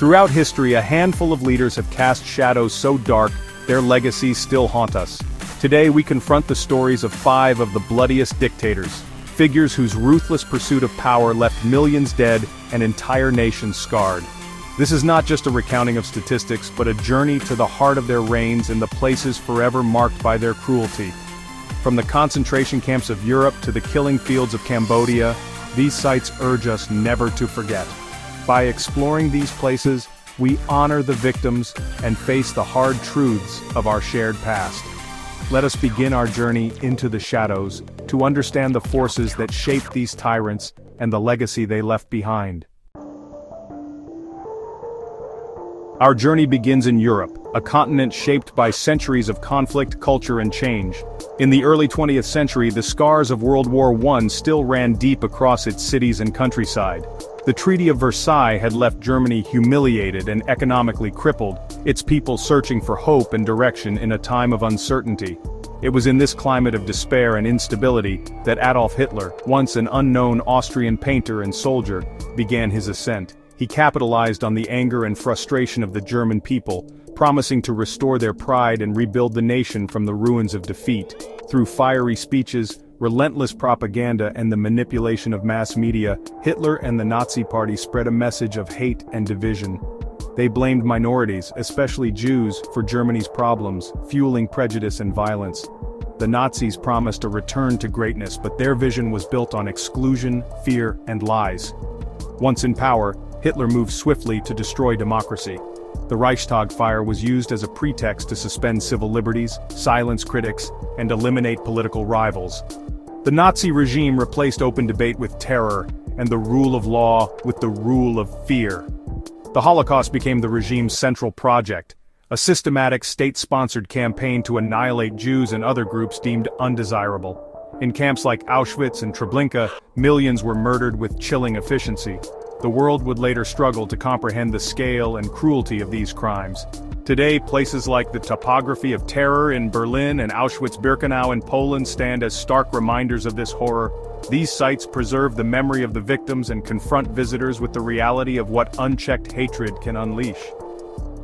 Throughout history, a handful of leaders have cast shadows so dark, their legacies still haunt us. Today we confront the stories of 5 of the bloodiest dictators, figures whose ruthless pursuit of power left millions dead and entire nations scarred. This is not just a recounting of statistics, but a journey to the heart of their reigns and the places forever marked by their cruelty. From the concentration camps of Europe to the killing fields of Cambodia, these sites urge us never to forget. By exploring these places, we honor the victims and face the hard truths of our shared past. Let us begin our journey into the shadows to understand the forces that shaped these tyrants and the legacy they left behind. Our journey begins in Europe, a continent shaped by centuries of conflict, culture, and change. In the early 20th century, the scars of World War I still ran deep across its cities and countryside. The Treaty of Versailles had left Germany humiliated and economically crippled, its people searching for hope and direction in a time of uncertainty. It was in this climate of despair and instability that Adolf Hitler, once an unknown Austrian painter and soldier, began his ascent. He capitalized on the anger and frustration of the German people, promising to restore their pride and rebuild the nation from the ruins of defeat. Through fiery speeches, relentless propaganda, and the manipulation of mass media, Hitler and the Nazi Party spread a message of hate and division. They blamed minorities, especially Jews, for Germany's problems, fueling prejudice and violence. The Nazis promised a return to greatness, but their vision was built on exclusion, fear, and lies. Once in power, Hitler moved swiftly to destroy democracy. The Reichstag fire was used as a pretext to suspend civil liberties, silence critics, and eliminate political rivals. The Nazi regime replaced open debate with terror, and the rule of law with the rule of fear. The Holocaust became the regime's central project, a systematic state-sponsored campaign to annihilate Jews and other groups deemed undesirable. In camps like Auschwitz and Treblinka, millions were murdered with chilling efficiency. The world would later struggle to comprehend the scale and cruelty of these crimes. Today, places like the topography of terror in Berlin and Auschwitz-Birkenau in Poland stand as stark reminders of this horror. These sites preserve the memory of the victims and confront visitors with the reality of what unchecked hatred can unleash.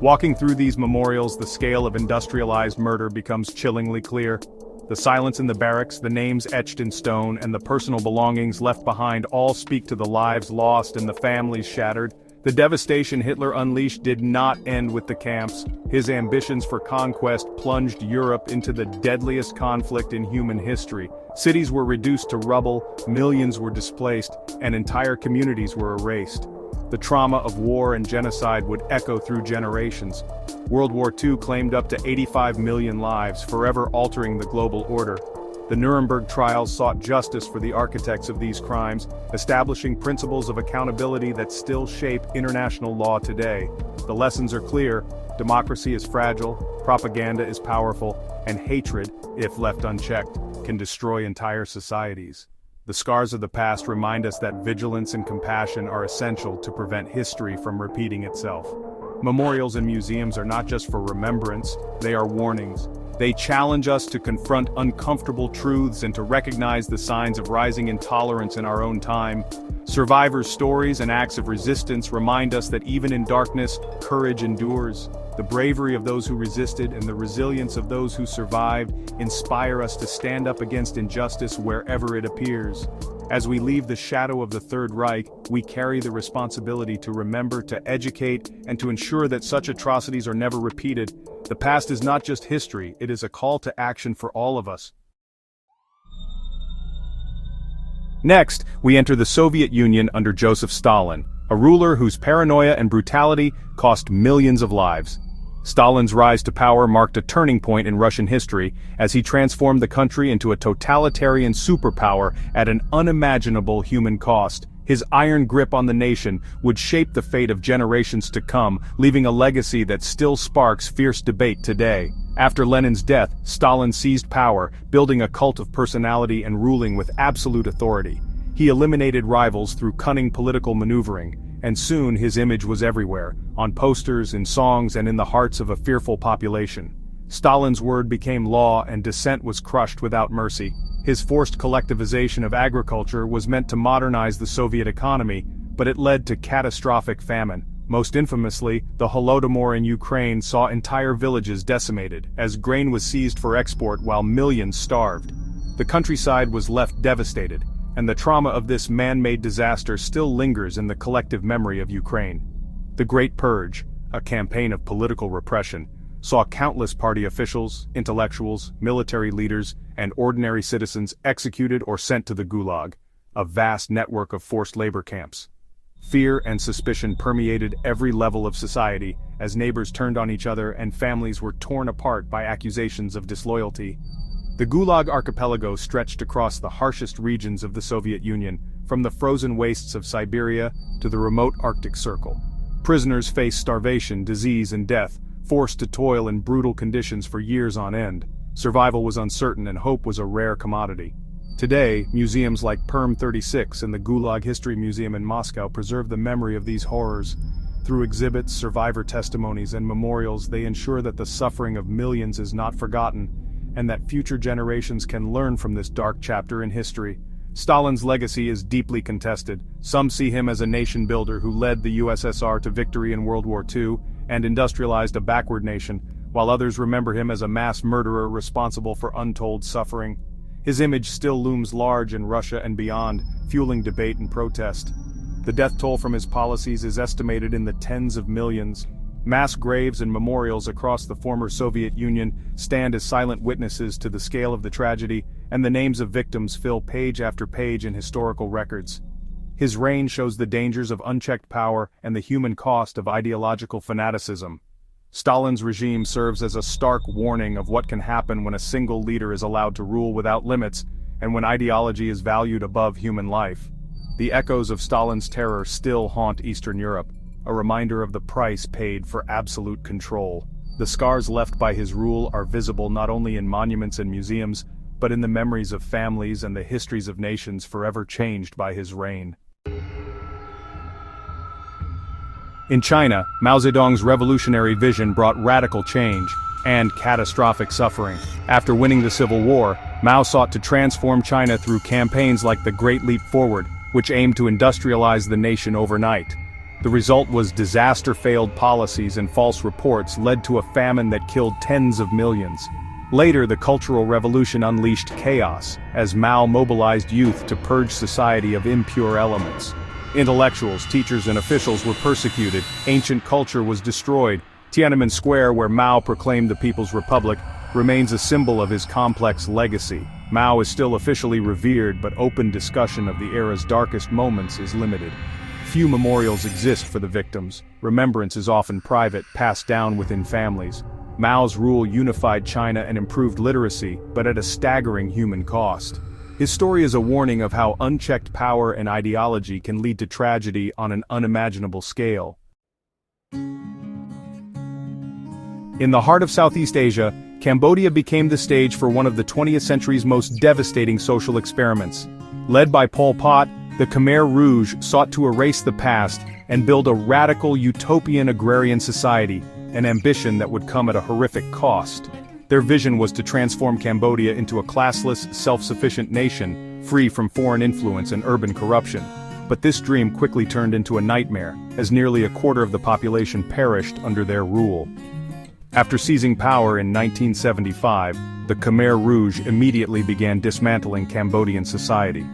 Walking through these memorials, the scale of industrialized murder becomes chillingly clear. The silence in the barracks, the names etched in stone, and the personal belongings left behind all speak to the lives lost and the families shattered. The devastation Hitler unleashed did not end with the camps. His ambitions for conquest plunged Europe into the deadliest conflict in human history. Cities were reduced to rubble, millions were displaced, and entire communities were erased. The trauma of war and genocide would echo through generations. World War II claimed up to 85 million lives, forever altering the global order. The Nuremberg trials sought justice for the architects of these crimes, establishing principles of accountability that still shape international law today. The lessons are clear: democracy is fragile, propaganda is powerful, and hatred, if left unchecked, can destroy entire societies. The scars of the past remind us that vigilance and compassion are essential to prevent history from repeating itself. Memorials and museums are not just for remembrance, they are warnings. They challenge us to confront uncomfortable truths and to recognize the signs of rising intolerance in our own time. Survivors' stories and acts of resistance remind us that even in darkness, courage endures. The bravery of those who resisted and the resilience of those who survived inspire us to stand up against injustice wherever it appears. As we leave the shadow of the Third Reich, we carry the responsibility to remember, to educate, and to ensure that such atrocities are never repeated. The past is not just history, it is a call to action for all of us. Next, we enter the Soviet Union under Joseph Stalin, a ruler whose paranoia and brutality cost millions of lives. Stalin's rise to power marked a turning point in Russian history as he transformed the country into a totalitarian superpower at an unimaginable human cost. His iron grip on the nation would shape the fate of generations to come, leaving a legacy that still sparks fierce debate today. After Lenin's death, Stalin seized power, building a cult of personality and ruling with absolute authority. He eliminated rivals through cunning political maneuvering, and soon his image was everywhere, on posters, in songs, and in the hearts of a fearful population. Stalin's word became law and dissent was crushed without mercy. His forced collectivization of agriculture was meant to modernize the Soviet economy, but it led to catastrophic famine. Most infamously, the Holodomor in Ukraine saw entire villages decimated, as grain was seized for export while millions starved. The countryside was left devastated, and the trauma of this man-made disaster still lingers in the collective memory of Ukraine. The Great Purge, a campaign of political repression, saw countless party officials, intellectuals, military leaders, and ordinary citizens executed or sent to the Gulag, a vast network of forced labor camps. Fear and suspicion permeated every level of society as neighbors turned on each other and families were torn apart by accusations of disloyalty. The Gulag archipelago stretched across the harshest regions of the Soviet Union, from the frozen wastes of Siberia to the remote Arctic Circle. Prisoners faced starvation, disease, and death, forced to toil in brutal conditions for years on end. Survival was uncertain and hope was a rare commodity. Today, museums like Perm 36 and the Gulag History Museum in Moscow preserve the memory of these horrors. Through exhibits, survivor testimonies, and memorials, they ensure that the suffering of millions is not forgotten, and that future generations can learn from this dark chapter in history. Stalin's legacy is deeply contested. Some see him as a nation builder who led the USSR to victory in World War II and industrialized a backward nation, while others remember him as a mass murderer responsible for untold suffering. His image still looms large in Russia and beyond, fueling debate and protest. The death toll from his policies is estimated in the tens of millions. Mass graves and memorials across the former Soviet Union stand as silent witnesses to the scale of the tragedy, and the names of victims fill page after page in historical records. His reign shows the dangers of unchecked power and the human cost of ideological fanaticism. Stalin's regime serves as a stark warning of what can happen when a single leader is allowed to rule without limits, and when ideology is valued above human life. The echoes of Stalin's terror still haunt Eastern Europe, a reminder of the price paid for absolute control. The scars left by his rule are visible not only in monuments and museums, but in the memories of families and the histories of nations forever changed by his reign. In China, Mao Zedong's revolutionary vision brought radical change and catastrophic suffering. After winning the Civil War, Mao sought to transform China through campaigns like the Great Leap Forward, which aimed to industrialize the nation overnight. The result was disaster. Failed policies and false reports led to a famine that killed tens of millions. Later, the Cultural Revolution unleashed chaos, as Mao mobilized youth to purge society of impure elements. Intellectuals, teachers, and officials were persecuted, ancient culture was destroyed. Tiananmen Square, where Mao proclaimed the People's Republic, remains a symbol of his complex legacy. Mao is still officially revered, but open discussion of the era's darkest moments is limited. Few memorials exist for the victims. Remembrance is often private, passed down within families. Mao's rule unified China and improved literacy, but at a staggering human cost. His story is a warning of how unchecked power and ideology can lead to tragedy on an unimaginable scale. In the heart of Southeast Asia, Cambodia became the stage for one of the 20th century's most devastating social experiments. Led by Pol Pot, the Khmer Rouge sought to erase the past and build a radical utopian agrarian society, an ambition that would come at a horrific cost. Their vision was to transform Cambodia into a classless, self-sufficient nation, free from foreign influence and urban corruption. But this dream quickly turned into a nightmare, as nearly a quarter of the population perished under their rule. After seizing power in 1975, the Khmer Rouge immediately began dismantling Cambodian society.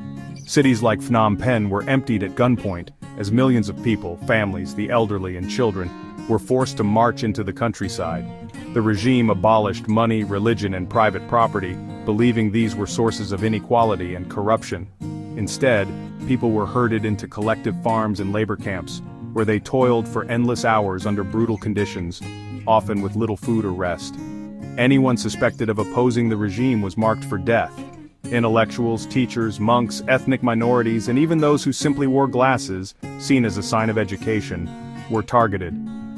Cities like Phnom Penh were emptied at gunpoint, as millions of people, families, the elderly, and children, were forced to march into the countryside. The regime abolished money, religion, and private property, believing these were sources of inequality and corruption. Instead, people were herded into collective farms and labor camps, where they toiled for endless hours under brutal conditions, often with little food or rest. Anyone suspected of opposing the regime was marked for death. Intellectuals, teachers, monks, ethnic minorities, and even those who simply wore glasses, seen as a sign of education, were targeted.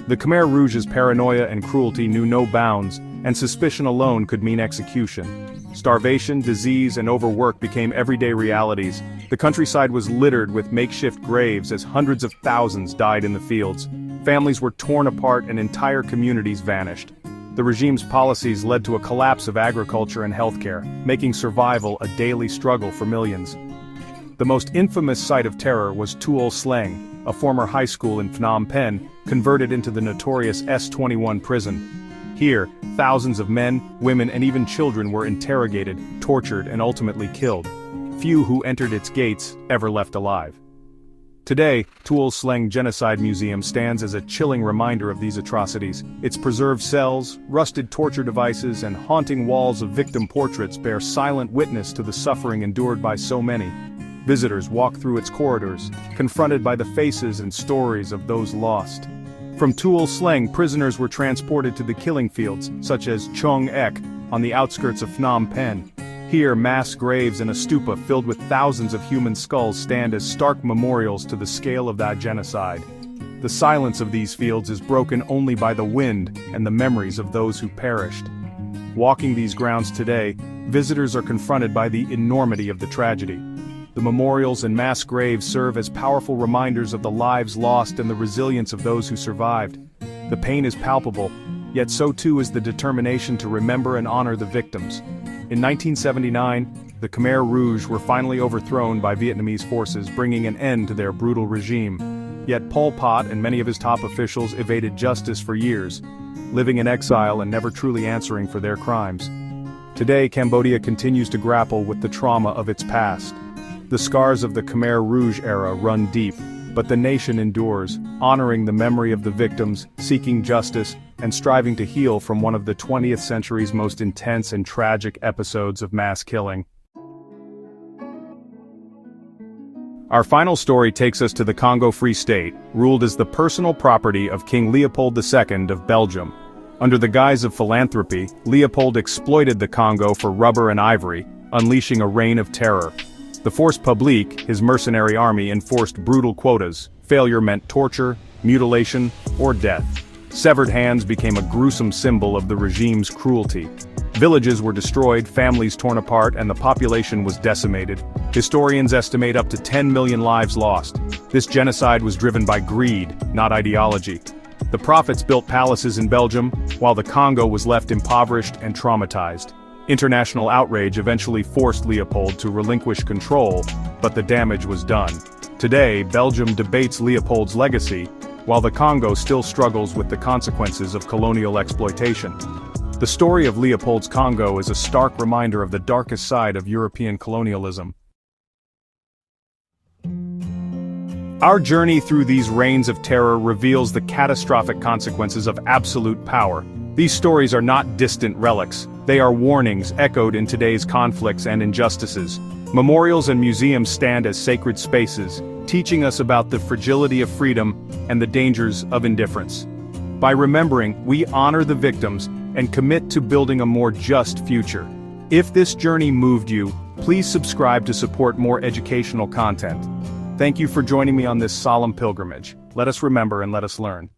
The Khmer Rouge's paranoia and cruelty knew no bounds, and suspicion alone could mean execution. Starvation, disease, and overwork became everyday realities. The countryside was littered with makeshift graves as hundreds of thousands died in the fields. Families were torn apart and entire communities vanished. The regime's policies led to a collapse of agriculture and healthcare, making survival a daily struggle for millions. The most infamous site of terror was Tuol Sleng, a former high school in Phnom Penh, converted into the notorious S21 prison. Here, thousands of men, women and even children were interrogated, tortured and ultimately killed. Few who entered its gates ever left alive. Today, Tuol Sleng Genocide Museum stands as a chilling reminder of these atrocities. Its preserved cells, rusted torture devices, and haunting walls of victim portraits bear silent witness to the suffering endured by so many. Visitors walk through its corridors, confronted by the faces and stories of those lost. From Tuol Sleng, prisoners were transported to the killing fields, such as Chong Ek, on the outskirts of Phnom Penh. Here, mass graves and a stupa filled with thousands of human skulls stand as stark memorials to the scale of that genocide. The silence of these fields is broken only by the wind and the memories of those who perished. Walking these grounds today, visitors are confronted by the enormity of the tragedy. The memorials and mass graves serve as powerful reminders of the lives lost and the resilience of those who survived. The pain is palpable, yet so too is the determination to remember and honor the victims. In 1979, the Khmer Rouge were finally overthrown by Vietnamese forces, bringing an end to their brutal regime. Yet Pol Pot and many of his top officials evaded justice for years, living in exile and never truly answering for their crimes. Today, Cambodia continues to grapple with the trauma of its past. The scars of the Khmer Rouge era run deep, but the nation endures, honoring the memory of the victims, seeking justice, and striving to heal from one of the 20th century's most intense and tragic episodes of mass killing. Our final story takes us to the Congo Free State, ruled as the personal property of King Leopold II of Belgium. Under the guise of philanthropy, Leopold exploited the Congo for rubber and ivory, unleashing a reign of terror. The Force Publique, his mercenary army, enforced brutal quotas. Failure meant torture, mutilation, or death. Severed hands became a gruesome symbol of the regime's cruelty. Villages were destroyed, families torn apart, and the population was decimated. Historians estimate up to 10 million lives lost. This genocide was driven by greed, not ideology. The prophets built palaces in Belgium, while the Congo was left impoverished and traumatized. International outrage eventually forced Leopold to relinquish control, but the damage was done. Today, Belgium debates Leopold's legacy, while the Congo still struggles with the consequences of colonial exploitation. The story of Leopold's Congo is a stark reminder of the darkest side of European colonialism. Our journey through these reigns of terror reveals the catastrophic consequences of absolute power. These stories are not distant relics, they are warnings echoed in today's conflicts and injustices. Memorials and museums stand as sacred spaces, teaching us about the fragility of freedom and the dangers of indifference. By remembering, we honor the victims and commit to building a more just future. If this journey moved you, please subscribe to support more educational content. Thank you for joining me on this solemn pilgrimage. Let us remember and let us learn.